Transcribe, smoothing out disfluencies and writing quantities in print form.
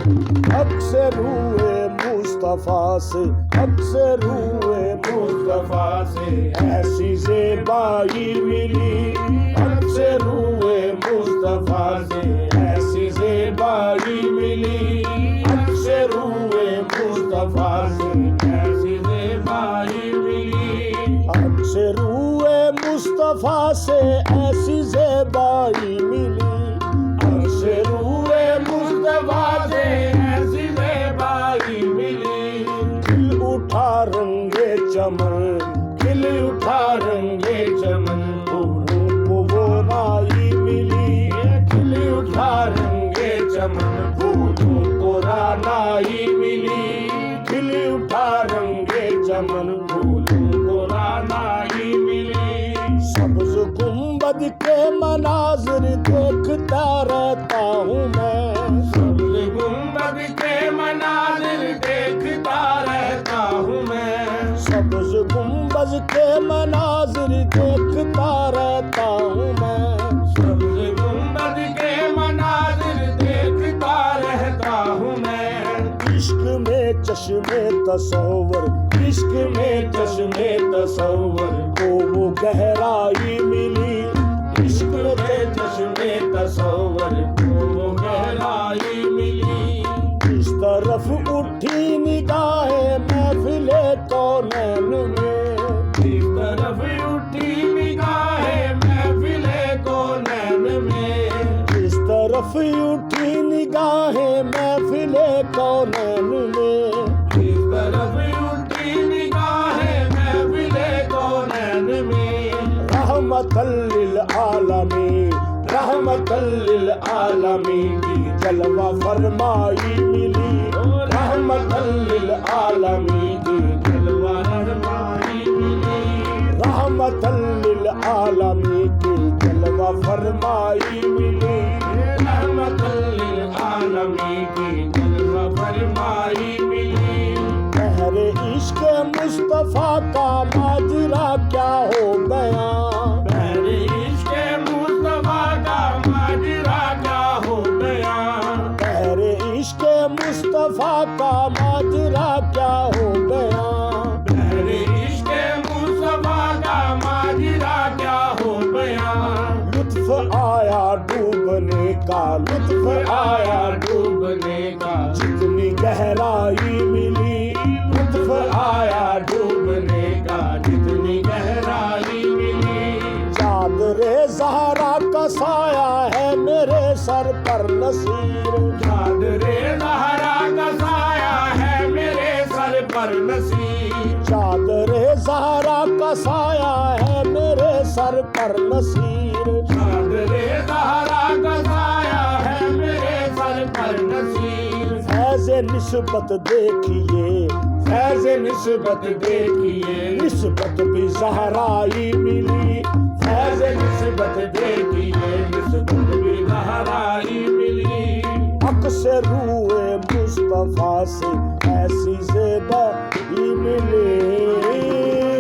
حق سے روئے مصطفیٰ سے، حق سے روئے مصطفیٰ سے ایسی زیبائی ملی، حق سے روئے مصطفیٰ سے ایسی زیبائی ملی، حق سے روئے مصطفیٰ سے ایسی زیبائی ملی، حق سے روئے مصطفیٰ سے ایسی زیبائی ملی، حق سے روئے مصطفیٰ سے ایسی زیبائی ملی، کھل اٹھا رنگے چمن، کھل اٹھا رنگے چمن، پھولوں کو وہ رائی ملی، کھل اٹھا رنگے چمن، پھولوں کو رانائی ملی، کھل اٹھا رنگے چمن، پھولوں کو رانائی ملی، سبز گنبد کے مناظر دیکھتا رہتا ہوں میں، سبز گنبد کے مناظر دیکھتا رہتا ہوں میں، سبز گنبد کے مناظر دیکھتا رہتا ہوں میں، سبز گنبد کے مناظر دیکھتا رہتا ہوں میں، عشق میں چشمے تصور، عشق میں چشمے تصور کو وہ گہرائی ملی، عشق میں چشمے تصور کو وہ گہرائی ملی، اس طرف اٹھی نگاہیں محفل کونین میں، اس طرف اٹھی نگاہیں محفل کونین میں، اس طرف اٹھی نگاہیں محفل کونین میں، اس طرف اٹھی نگاہیں محفل کونین میں، رحمت للعالمین، رحمت للعالمین کی جلوہ فرمائی ملی، رحمت للعالمین کی جلوہ فرمائی ملی، رحمت للعالمین کی جلوہ فرمائی ملی، رحمت للعالمین کی جلوہ فرمائی ملی، بحر عشق مصطفیٰ کا ماجرا کیا ہو گیا، بحر عشق مصطفیٰ کا ماجرا کیا ہو گیا، بحر عشق مصطفیٰ کا ماجرا کیا ہو گیا، بحر عشق مصطفیٰ کا ماجرا کیا ہو گیا، لطف آیا ڈوبنے کا، لطف آیا ڈوبنے کا، جتنی گہرائی ملی، لطف آیا ڈوبنے کا، جتنی گہرائی ملی، چادر زہرا کا سایہ ہے میرے سر پر نصیر، چادر زہرا کا سایہ ہے میرے سر پر نصیر، چادر زہرا کا سایہ ہے میرے سر پر نصیر، چادر زہرا کا سایہ ہے میرے سر پر نصیر، فیض نسبت دیکھیے، فیض نسبت دیکھیے، نسبت بھی زہرائی ملی، فیض نسبت دیکھیے، نسبت بھی زہرائی ملی، حق سے روئے مصطفیٰ سے ایسی زیبائی ملی۔